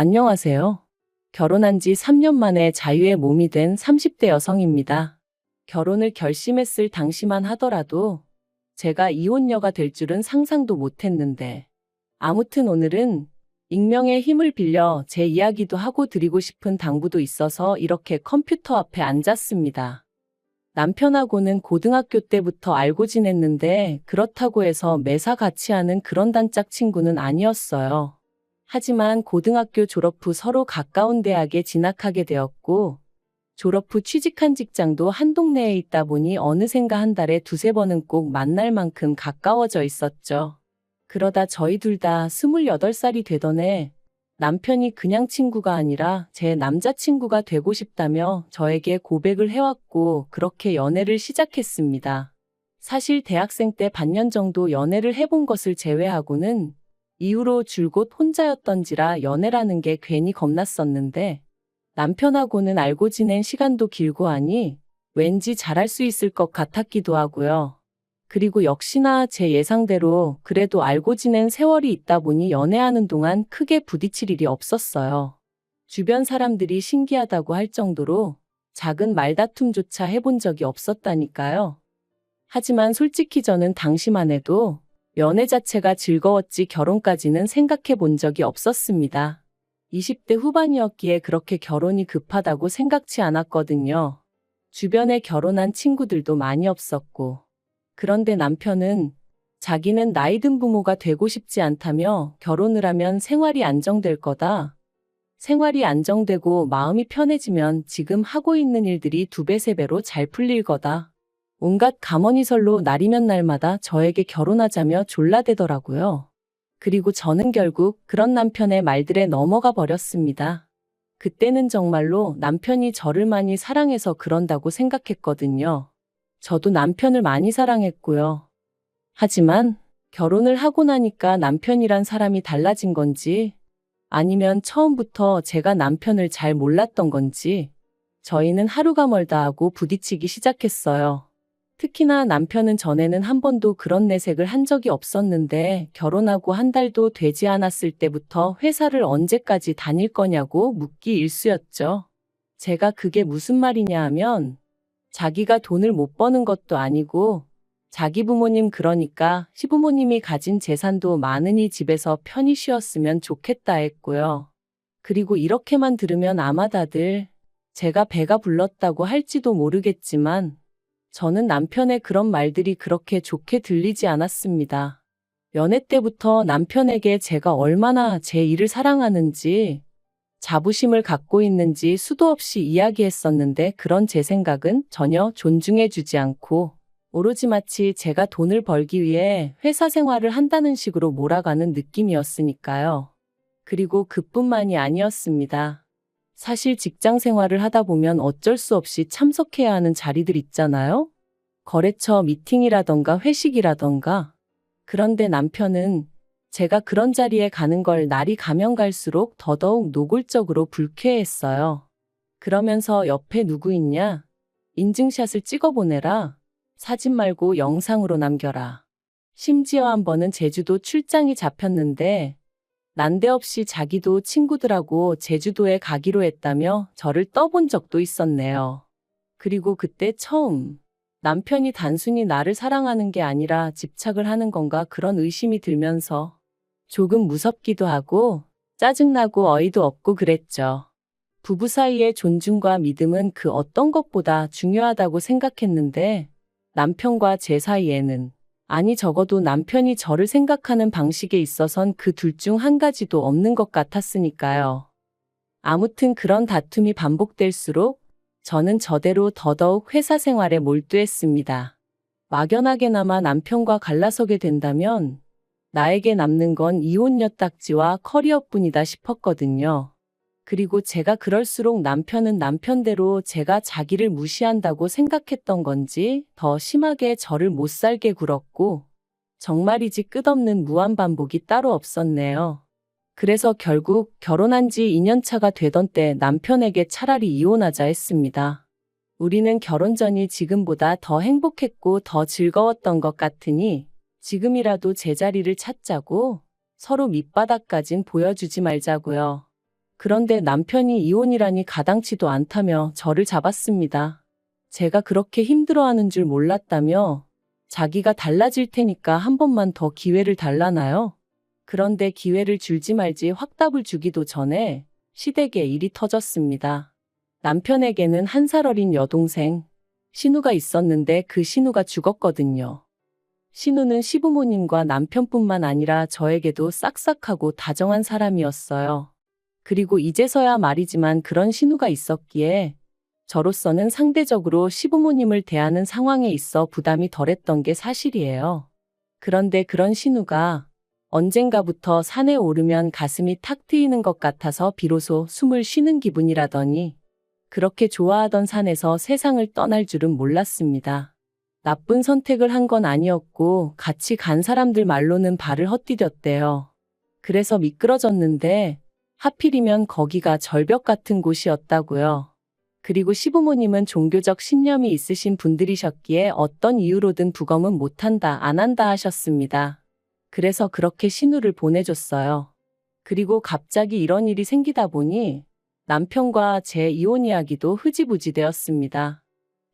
안녕하세요. 결혼한 지 3년 만에 자유의 몸이 된 30대 여성입니다. 결혼을 결심했을 당시만 하더라도 제가 이혼녀가 될 줄은 상상도 못했는데, 아무튼 오늘은 익명의 힘을 빌려 제 이야기도 하고 드리고 싶은 당부도 있어서 이렇게 컴퓨터 앞에 앉았습니다. 남편하고는 고등학교 때부터 알고 지냈는데 그렇다고 해서 매사 같이 하는 그런 단짝 친구는 아니었어요. 하지만 고등학교 졸업 후 서로 가까운 대학에 진학하게 되었고, 졸업 후 취직한 직장도 한 동네에 있다 보니 어느샌가 한 달에 두세 번은 꼭 만날 만큼 가까워져 있었죠. 그러다 저희 둘 다 28살이 되던 해 남편이 그냥 친구가 아니라 제 남자친구가 되고 싶다며 저에게 고백을 해왔고 그렇게 연애를 시작했습니다. 사실 대학생 때 반년 정도 연애를 해본 것을 제외하고는 이후로 줄곧 혼자였던지라 연애라는 게 괜히 겁났었는데, 남편하고는 알고 지낸 시간도 길고 하니 왠지 잘할 수 있을 것 같았기도 하고요. 그리고 역시나 제 예상대로 그래도 알고 지낸 세월이 있다 보니 연애하는 동안 크게 부딪힐 일이 없었어요. 주변 사람들이 신기하다고 할 정도로 작은 말다툼조차 해본 적이 없었다니까요. 하지만 솔직히 저는 당시만 해도 연애 자체가 즐거웠지 결혼까지는 생각해 본 적이 없었습니다. 20대 후반이었기에 그렇게 결혼이 급하다고 생각치 않았거든요. 주변에 결혼한 친구들도 많이 없었고. 그런데 남편은 자기는 나이 든 부모가 되고 싶지 않다며 결혼을 하면 생활이 안정될 거다. 생활이 안정되고 마음이 편해지면 지금 하고 있는 일들이 2배, 3배로 잘 풀릴 거다. 온갖 감언이설로 날이면 날마다 저에게 결혼하자며 졸라대더라고요. 그리고 저는 결국 그런 남편의 말들에 넘어가 버렸습니다. 그때는 정말로 남편이 저를 많이 사랑해서 그런다고 생각했거든요. 저도 남편을 많이 사랑했고요. 하지만 결혼을 하고 나니까 남편이란 사람이 달라진 건지, 아니면 처음부터 제가 남편을 잘 몰랐던 건지, 저희는 하루가 멀다 하고 부딪히기 시작했어요. 특히나 남편은 전에는 한 번도 그런 내색을 한 적이 없었는데 결혼하고 한 달도 되지 않았을 때부터 회사를 언제까지 다닐 거냐고 묻기 일쑤였죠. 제가 그게 무슨 말이냐 하면 자기가 돈을 못 버는 것도 아니고 자기 부모님, 그러니까 시부모님이 가진 재산도 많으니 집에서 편히 쉬었으면 좋겠다 했고요. 그리고 이렇게만 들으면 아마 다들 제가 배가 불렀다고 할지도 모르겠지만 저는 남편의 그런 말들이 그렇게 좋게 들리지 않았습니다. 연애 때부터 남편에게 제가 얼마나 제 일을 사랑하는지, 자부심을 갖고 있는지 수도 없이 이야기했었는데 그런 제 생각은 전혀 존중해주지 않고 오로지 마치 제가 돈을 벌기 위해 회사 생활을 한다는 식으로 몰아가는 느낌이었으니까요. 그리고 그뿐만이 아니었습니다. 사실 직장 생활을 하다 보면 어쩔 수 없이 참석해야 하는 자리들 있잖아요? 거래처 미팅이라던가 회식이라던가. 그런데 남편은 제가 그런 자리에 가는 걸 날이 가면 갈수록 더더욱 노골적으로 불쾌해했어요. 그러면서 옆에 누구 있냐? 인증샷을 찍어보내라. 사진 말고 영상으로 남겨라. 심지어 한 번은 제주도 출장이 잡혔는데 난데없이 자기도 친구들하고 제주도에 가기로 했다며 저를 떠본 적도 있었네요. 그리고 그때 처음 남편이 단순히 나를 사랑하는 게 아니라 집착을 하는 건가 그런 의심이 들면서 조금 무섭기도 하고 짜증나고 어이도 없고 그랬죠. 부부 사이의 존중과 믿음은 그 어떤 것보다 중요하다고 생각했는데 남편과 제 사이에는, 아니 적어도 남편이 저를 생각하는 방식에 있어선 그 둘 중 한 가지도 없는 것 같았으니까요. 아무튼 그런 다툼이 반복될수록 저는 저대로 더더욱 회사 생활에 몰두했습니다. 막연하게나마 남편과 갈라서게 된다면 나에게 남는 건 이혼녀 딱지와 커리어뿐이다 싶었거든요. 그리고 제가 그럴수록 남편은 남편대로 제가 자기를 무시한다고 생각했던 건지 더 심하게 저를 못 살게 굴었고, 정말이지 끝없는 무한반복이 따로 없었네요. 그래서 결국 결혼한 지 2년 차가 되던 때 남편에게 차라리 이혼하자 했습니다. 우리는 결혼 전이 지금보다 더 행복했고 더 즐거웠던 것 같으니 지금이라도 제자리를 찾자고, 서로 밑바닥까진 보여주지 말자고요. 그런데 남편이 이혼이라니 가당치도 않다며 저를 잡았습니다. 제가 그렇게 힘들어하는 줄 몰랐다며 자기가 달라질 테니까 한 번만 더 기회를 달라나요? 그런데 기회를 줄지 말지 확답을 주기도 전에 시댁에 일이 터졌습니다. 남편에게는 1살 어린 여동생, 신우가 있었는데 그 신우가 죽었거든요. 신우는 시부모님과 남편뿐만 아니라 저에게도 싹싹하고 다정한 사람이었어요. 그리고 이제서야 말이지만 그런 신우가 있었기에 저로서는 상대적으로 시부모님을 대하는 상황에 있어 부담이 덜했던 게 사실이에요. 그런데 그런 신우가 언젠가부터 산에 오르면 가슴이 탁 트이는 것 같아서 비로소 숨을 쉬는 기분이라더니 그렇게 좋아하던 산에서 세상을 떠날 줄은 몰랐습니다. 나쁜 선택을 한 건 아니었고 같이 간 사람들 말로는 발을 헛디뎠대요. 그래서 미끄러졌는데 하필이면 거기가 절벽 같은 곳이었다고요. 그리고 시부모님은 종교적 신념이 있으신 분들이셨기에 어떤 이유로든 부검은 못한다, 안 한다 하셨습니다. 그래서 그렇게 신우를 보내줬어요. 그리고 갑자기 이런 일이 생기다 보니 남편과 제 이혼 이야기도 흐지부지 되었습니다.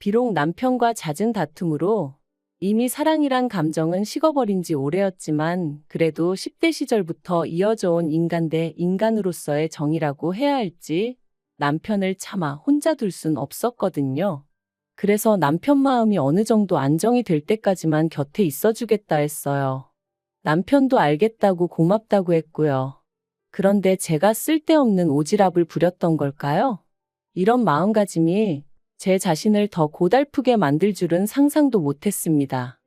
비록 남편과 잦은 다툼으로 이미 사랑이란 감정은 식어버린 지 오래였지만 그래도 10대 시절부터 이어져 온 인간 대 인간으로서의 정이라고 해야 할지 남편을 차마 혼자 둘 순 없었거든요. 그래서 남편 마음이 어느 정도 안정이 될 때까지만 곁에 있어주겠다 했어요. 남편도 알겠다고 고맙다고 했고요. 그런데 제가 쓸데없는 오지랖을 부렸던 걸까요? 이런 마음가짐이 제 자신을 더 고달프게 만들 줄은 상상도 못했습니다.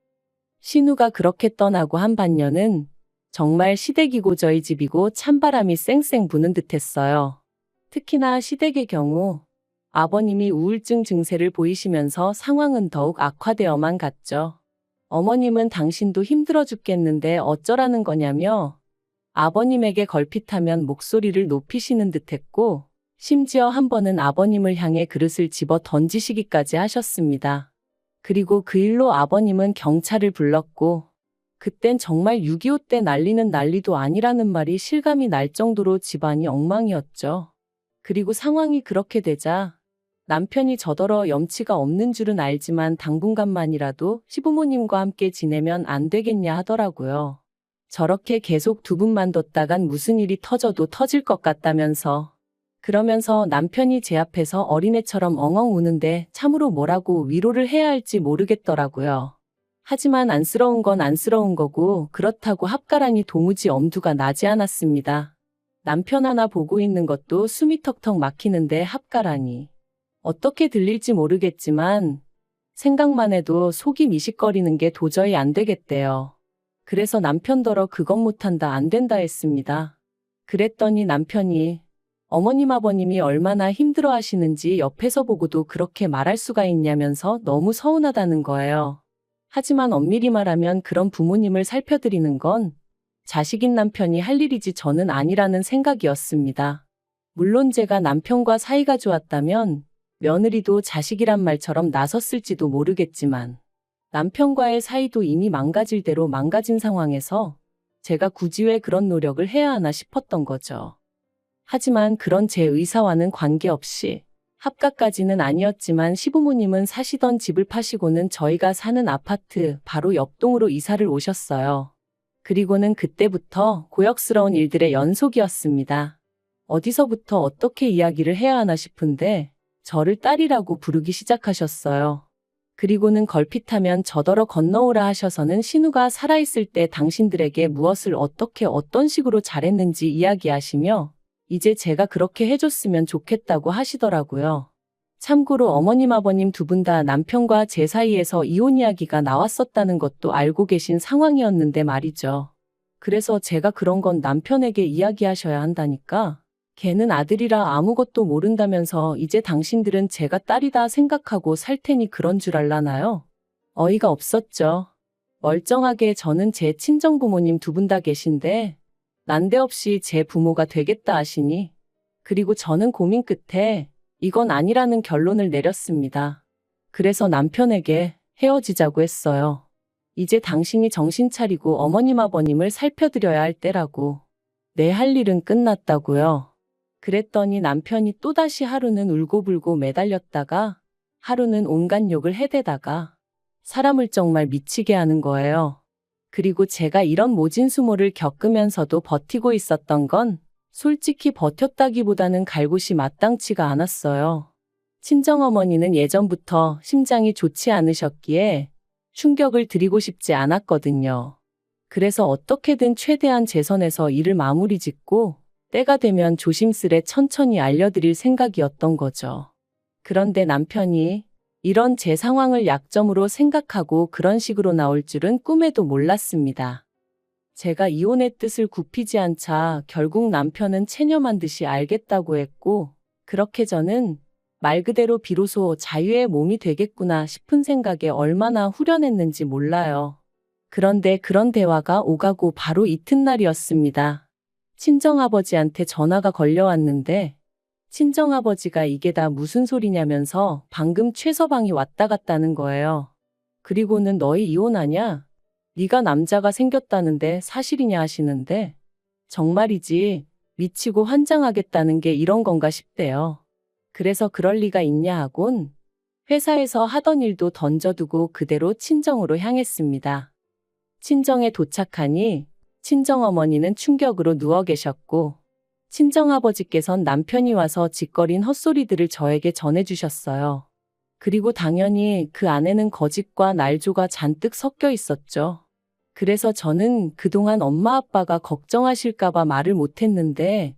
신우가 그렇게 떠나고 한 반년은 정말 시댁이고 저희 집이고 찬바람이 쌩쌩 부는 듯했어요. 특히나 시댁의 경우 아버님이 우울증 증세를 보이시면서 상황은 더욱 악화되어만 갔죠. 어머님은 당신도 힘들어 죽겠는데 어쩌라는 거냐며 아버님에게 걸핏하면 목소리를 높이시는 듯했고 심지어 한 번은 아버님을 향해 그릇을 집어 던지시기까지 하셨습니다. 그리고 그 일로 아버님은 경찰을 불렀고 그땐 정말 6.25 때 난리는 난리도 아니라는 말이 실감이 날 정도로 집안이 엉망이었죠. 그리고 상황이 그렇게 되자 남편이 저더러 염치가 없는 줄은 알지만 당분간만이라도 시부모님과 함께 지내면 안 되겠냐 하더라고요. 저렇게 계속 두 분만 뒀다간 무슨 일이 터져도 터질 것 같다면서. 그러면서 남편이 제 앞에서 어린애처럼 엉엉 우는데 참으로 뭐라고 위로를 해야 할지 모르겠더라고요. 하지만 안쓰러운 건 안쓰러운 거고 그렇다고 합가라니 도무지 엄두가 나지 않았습니다. 남편 하나 보고 있는 것도 숨이 턱턱 막히는데 합가라니. 어떻게 들릴지 모르겠지만 생각만 해도 속이 미식거리는 게 도저히 안 되겠대요. 그래서 남편더러 그건 못한다 안 된다 했습니다. 그랬더니 남편이 어머님 아버님이 얼마나 힘들어 하시는지 옆에서 보고도 그렇게 말할 수가 있냐면서 너무 서운하다는 거예요. 하지만 엄밀히 말하면 그런 부모님을 살펴드리는 건 자식인 남편이 할 일이지 저는 아니라는 생각이었습니다. 물론 제가 남편과 사이가 좋았다면 며느리도 자식이란 말처럼 나섰을지도 모르겠지만 남편과의 사이도 이미 망가질 대로 망가진 상황에서 제가 굳이 왜 그런 노력을 해야 하나 싶었던 거죠. 하지만 그런 제 의사와는 관계없이 합가까지는 아니었지만 시부모님은 사시던 집을 파시고는 저희가 사는 아파트 바로 옆동으로 이사를 오셨어요. 그리고는 그때부터 고역스러운 일들의 연속이었습니다. 어디서부터 어떻게 이야기를 해야 하나 싶은데 저를 딸이라고 부르기 시작하셨어요. 그리고는 걸핏하면 저더러 건너오라 하셔서는 신우가 살아있을 때 당신들에게 무엇을 어떻게 어떤 식으로 잘했는지 이야기하시며 이제 제가 그렇게 해줬으면 좋겠다고 하시더라고요. 참고로 어머님 아버님 두 분 다 남편과 제 사이에서 이혼 이야기가 나왔었다는 것도 알고 계신 상황이었는데 말이죠. 그래서 제가 그런 건 남편에게 이야기하셔야 한다니까. 걔는 아들이라 아무것도 모른다면서 이제 당신들은 제가 딸이다 생각하고 살 테니 그런 줄 알라나요? 어이가 없었죠. 멀쩡하게 저는 제 친정부모님 두 분 다 계신데 난데없이 제 부모가 되겠다 하시니 그리고 저는 고민 끝에 이건 아니라는 결론을 내렸습니다. 그래서 남편에게 헤어지자고 했어요. 이제 당신이 정신 차리고 어머님 아버님을 살펴드려야 할 때라고. 내 할 일은 끝났다고요. 그랬더니 남편이 또다시 하루는 울고불고 매달렸다가 하루는 온갖 욕을 해대다가 사람을 정말 미치게 하는 거예요. 그리고 제가 이런 모진수모를 겪으면서도 버티고 있었던 건 솔직히 버텼다기보다는 갈 곳이 마땅치가 않았어요. 친정어머니는 예전부터 심장이 좋지 않으셨기에 충격을 드리고 싶지 않았거든요. 그래서 어떻게든 최대한 재선에서 일을 마무리 짓고 때가 되면 조심스레 천천히 알려드릴 생각이었던 거죠. 그런데 남편이 이런 제 상황을 약점으로 생각하고 그런 식으로 나올 줄은 꿈에도 몰랐습니다. 제가 이혼의 뜻을 굽히지 않자 결국 남편은 체념한 듯이 알겠다고 했고, 그렇게 저는 말 그대로 비로소 자유의 몸이 되겠구나 싶은 생각에 얼마나 후련했는지 몰라요. 그런데 그런 대화가 오가고 바로 이튿날이었습니다. 친정아버지한테 전화가 걸려왔는데 친정아버지가 이게 다 무슨 소리냐면서 방금 최서방이 왔다 갔다는 거예요. 그리고는 너희 이혼하냐? 네가 남자가 생겼다는데 사실이냐 하시는데 정말이지 미치고 환장하겠다는 게 이런 건가 싶대요. 그래서 그럴 리가 있냐 하곤 회사에서 하던 일도 던져두고 그대로 친정으로 향했습니다. 친정에 도착하니 친정어머니는 충격으로 누워 계셨고 친정아버지께선 남편이 와서 짓거린 헛소리들을 저에게 전해주셨어요. 그리고 당연히 그 안에는 거짓과 날조가 잔뜩 섞여 있었죠. 그래서 저는 그동안 엄마 아빠가 걱정하실까봐 말을 못했는데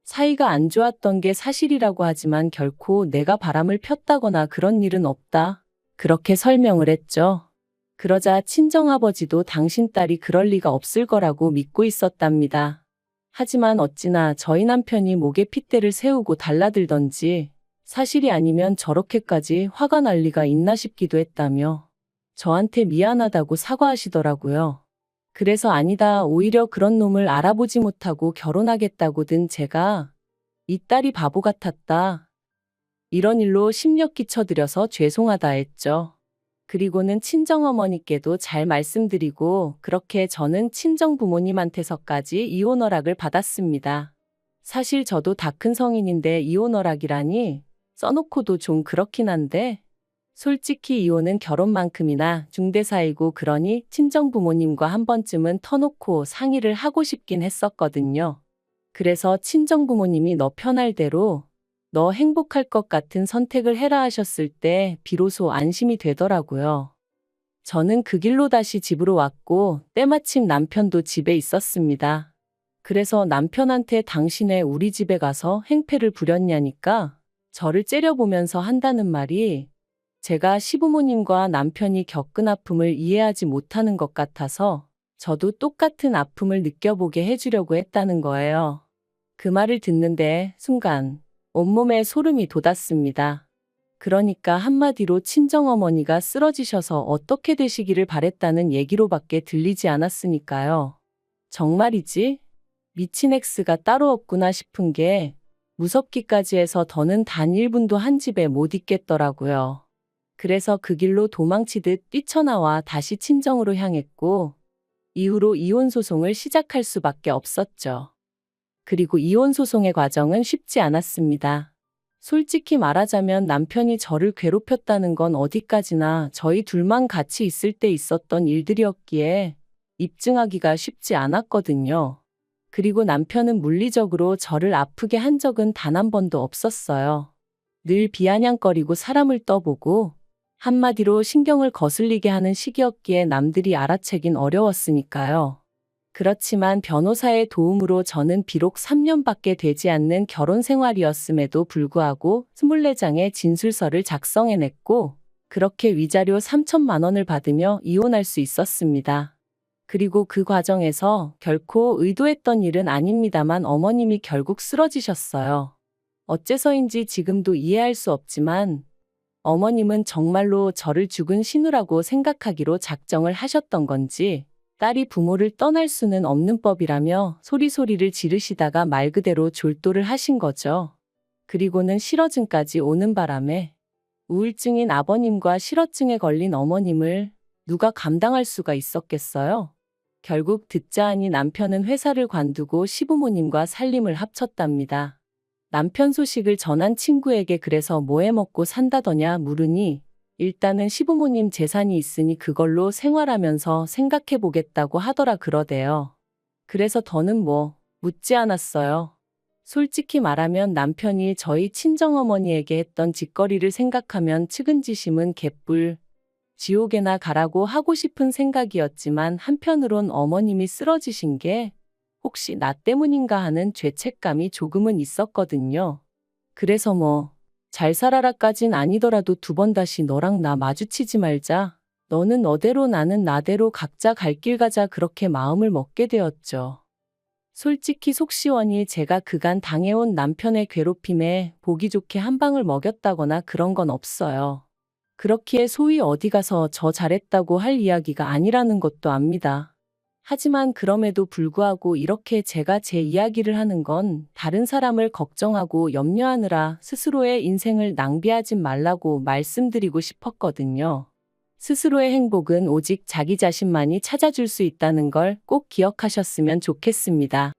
사이가 안 좋았던 게 사실이라고 하지만 결코 내가 바람을 폈다거나 그런 일은 없다. 그렇게 설명을 했죠. 그러자 친정아버지도 당신 딸이 그럴 리가 없을 거라고 믿고 있었답니다. 하지만 어찌나 저희 남편이 목에 핏대를 세우고 달라들던지 사실이 아니면 저렇게까지 화가 날 리가 있나 싶기도 했다며 저한테 미안하다고 사과하시더라고요. 그래서 아니다, 오히려 그런 놈을 알아보지 못하고 결혼하겠다고든 제가 이 딸이 바보 같았다. 이런 일로 심력 끼쳐드려서 죄송하다 했죠. 그리고는 친정어머니께도 잘 말씀드리고 그렇게 저는 친정부모님한테서까지 이혼 허락을 받았습니다. 사실 저도 다 큰 성인인데 이혼 허락이라니 써놓고도 좀 그렇긴 한데 솔직히 이혼은 결혼만큼이나 중대사이고 그러니 친정부모님과 한 번쯤은 터놓고 상의를 하고 싶긴 했었거든요. 그래서 친정부모님이 너 편할 대로 너 행복할 것 같은 선택을 해라 하셨을 때 비로소 안심이 되더라고요. 저는 그 길로 다시 집으로 왔고 때마침 남편도 집에 있었습니다. 그래서 남편한테 당신의 우리 집에 가서 행패를 부렸냐니까 저를 째려보면서 한다는 말이 제가 시부모님과 남편이 겪은 아픔을 이해하지 못하는 것 같아서 저도 똑같은 아픔을 느껴보게 해주려고 했다는 거예요. 그 말을 듣는데 순간 온몸에 소름이 돋았습니다. 그러니까 한마디로 친정어머니가 쓰러지셔서 어떻게 되시기를 바랬다는 얘기로밖에 들리지 않았으니까요. 정말이지? 미친 X가 따로 없구나 싶은 게 무섭기까지 해서 더는 단 1분도 한 집에 못 있겠더라고요. 그래서 그 길로 도망치듯 뛰쳐나와 다시 친정으로 향했고 이후로 이혼소송을 시작할 수밖에 없었죠. 그리고 이혼소송의 과정은 쉽지 않았습니다. 솔직히 말하자면 남편이 저를 괴롭혔다는 건 어디까지나 저희 둘만 같이 있을 때 있었던 일들이었기에 입증하기가 쉽지 않았거든요. 그리고 남편은 물리적으로 저를 아프게 한 적은 단 한 번도 없었어요. 늘 비아냥거리고 사람을 떠보고 한마디로 신경을 거슬리게 하는 시기였기에 남들이 알아채긴 어려웠으니까요. 그렇지만 변호사의 도움으로 저는 비록 3년밖에 되지 않는 결혼 생활이었음에도 불구하고 24장의 진술서를 작성해냈고 그렇게 위자료 3천만 원을 받으며 이혼할 수 있었습니다. 그리고 그 과정에서 결코 의도했던 일은 아닙니다만 어머님이 결국 쓰러지셨어요. 어째서인지 지금도 이해할 수 없지만 어머님은 정말로 저를 죽은 신우라고 생각하기로 작정을 하셨던 건지 딸이 부모를 떠날 수는 없는 법이라며 소리소리를 지르시다가 말 그대로 졸도를 하신 거죠. 그리고는 실어증까지 오는 바람에 우울증인 아버님과 실어증에 걸린 어머님을 누가 감당할 수가 있었겠어요? 결국 듣자 하니 남편은 회사를 관두고 시부모님과 살림을 합쳤답니다. 남편 소식을 전한 친구에게 그래서 뭐 해 먹고 산다더냐 물으니 일단은 시부모님 재산이 있으니 그걸로 생활하면서 생각해 보겠다고 하더라 그러대요. 그래서 더는 뭐 묻지 않았어요. 솔직히 말하면 남편이 저희 친정어머니에게 했던 짓거리를 생각하면 측은지심은 개뿔, 지옥에나 가라고 하고 싶은 생각이었지만 한편으론 어머님이 쓰러지신 게 혹시 나 때문인가 하는 죄책감이 조금은 있었거든요. 그래서 뭐 잘 살아라까진 아니더라도 두 번 다시 너랑 나 마주치지 말자. 너는 너대로 나는 나대로 각자 갈 길 가자 그렇게 마음을 먹게 되었죠. 솔직히 속 시원히 제가 그간 당해온 남편의 괴롭힘에 보기 좋게 한 방을 먹였다거나 그런 건 없어요. 그렇기에 소위 어디 가서 저 잘했다고 할 이야기가 아니라는 것도 압니다. 하지만 그럼에도 불구하고 이렇게 제가 제 이야기를 하는 건 다른 사람을 걱정하고 염려하느라 스스로의 인생을 낭비하지 말라고 말씀드리고 싶었거든요. 스스로의 행복은 오직 자기 자신만이 찾아줄 수 있다는 걸 꼭 기억하셨으면 좋겠습니다.